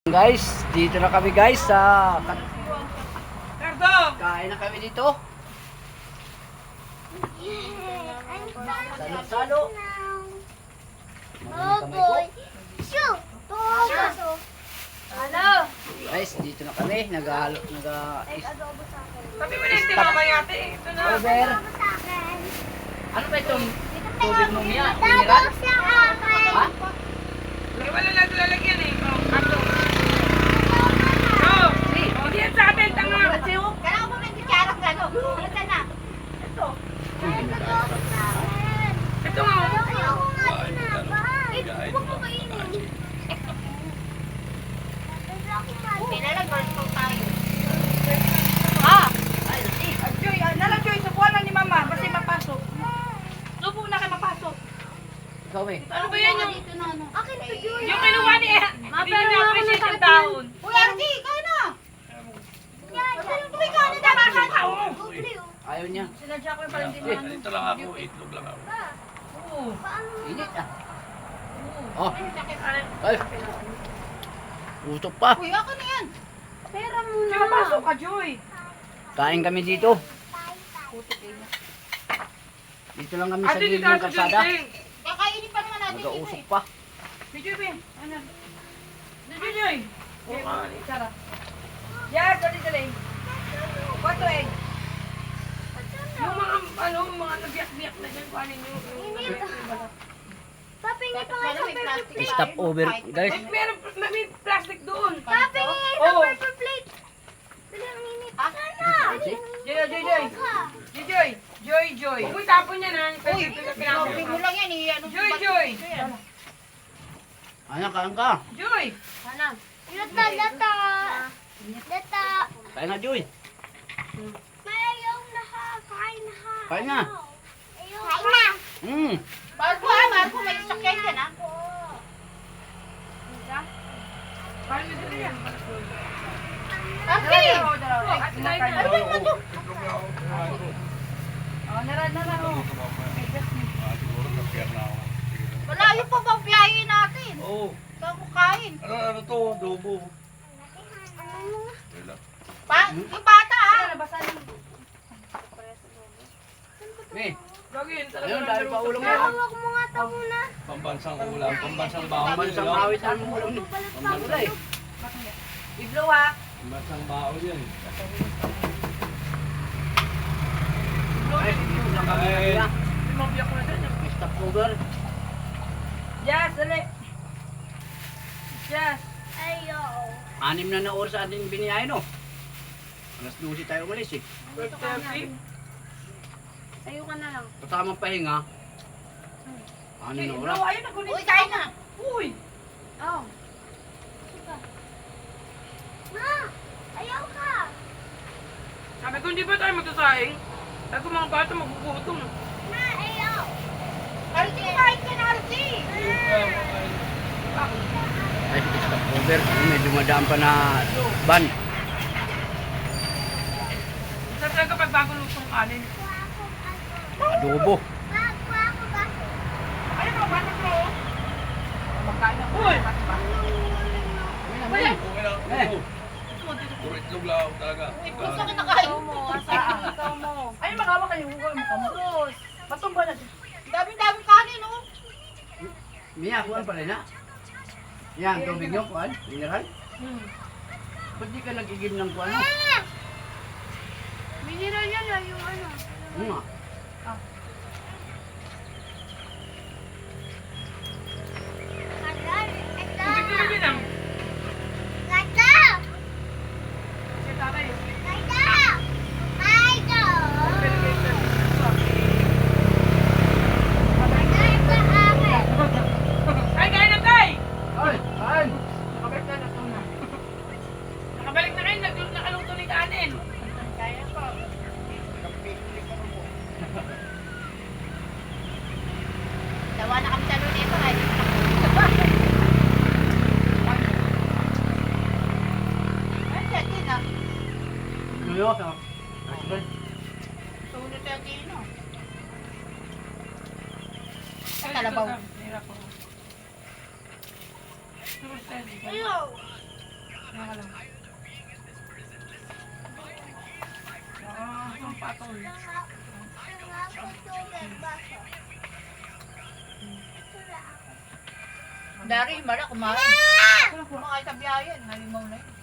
Guys, dito na kami guys sa kain na kami dito. Salo-salo. Oh boy. Shoot. Hello. Guys, dito na kami. Nag-aalo. Adobo sa akin. Sabi mo na yung mamaya ate. Ito na. Over. Adobo sa akin. Ano ba itong tubig mo niya? Adobo Mineral? sa akin. Ha? Lagi wala natin lalagyan eh. Ato. Oh. Oh, diyan sa atin. Tanga. Kaya mo may kutsarang gano'n. Ito na. Ito. Adobo sa akin. Ito nga. Ayoko nga na. Bakit? Huwag mo kainin. Nilalagyan ko tayo. Joy, nalajoy. Subuan lang ni mama. Kasi mapasok. Subo na kayo mapasok. Ikaw eh. Ano ba yan yung... Akin to, Julia. Yung kinuha ni... Hindi nyo na-appreciate yung dahon. Uy, Archie, ikaw na. Ikaw na dapat ka tao. Ayaw niya. Sinadya ko yung parang din Eh, Dito lang ako, itlog lang ako. Oo. init ah. Oh. Ay. Utok pa. Uy, ako na yan. Pera muna. Joy, mapasok ka, Joy. Kain kami dito. Dito lang kami sa Ate, gilid dito ng sa Joy. kalsada. Kakainin pa naman natin Nag-uusok eh. pa. Si Joy, Ben. Ano? Si Joy. Sarap. Yes, dali. What to egg? Yung mga nabiyak-biyak na dyan, kuhanin nyo. Papingi pa nga sa paper plate. Stop over, guys. Meron, may plastic doon. Papingi sa Oo. paper plate. Dali ang init. Sana. Joy. Huwag mo itapon yan, ha? Uy, Sabi mo lang yan eh. Ano Joy. Anak, kain ka. Joy. Lata. Kain na, Joy. May ayaw na ha. Kain na ha. Kain na. Ayaw. Kain na. Marco, may sakyan yan ha. Paano mo dito yan? Papi! Siguro na-fair na ako. Malayo pa bang biyahe natin? Oo. Saan mo kain? Ano to? Adobo. Wala. Yung bata ha? Eh, Gagawin talaga. ayun, dahil pa ulam mo. Huwag mo nga ito muna. Pambansang ulam, pambansang baon. Pambansang awit ang ulam ni. Pambansang eh. Iblo ha. Pambansang baon yan. Ay, dito lang kami Ay. nakila. Mabiyak ko na dyan. Stop over. Yes, dali. Yes. Ayaw. 6 na oras sa ating biniyahe, no? Alas 12 tayo umalis eh. 30. Ayaw ka na lang. Katamang pahinga. 6 na Iblo, oras. ayun, nagunin. Uy, kain na. Uy. Oh. Ma, ayaw ka. Sabi ko, hindi ba tayo magsasaing? Sabi ko, mga bata magugutom. Ma, ayaw. Archie, kain ka na, Archie. Ay, stop over. May dumadaan pa na van. Sabi talaga pag bago lusong kanin. Adobo. Ayun, mga bata ko. Magkain ako. Uy. Ay, Okay lang, adobo. Puro itlog lang ako talaga. Gusto kita kain mo. Ayun, magawa kayo. Huwag makamot. Matumba na. Dami-dami kanin, oh. Mia, kuhan pala na. Yan, tubig nyo, kuhan. Mineral. Ba't di ka nag-igib ng kuhan? Mineral yan lang yung ano. Nga. Tubig naman yun ah. Kasi tatay. Ay, kain na tayo! Ay, kuhan. Nakabalik na ito na. Nakabalik na kayo, nakaluto ni kanin. Kaya po. Dawa na kami sa luneta kahit. Ay, dati na. Ano yun? Husband. Sulit dati no. Ay, Kalabaw. Hirap po. Ayaw. Kaya ka lang. Ang patong. Dari, mara, kumain. Kumakain sa biyayan. Halimaw na yun.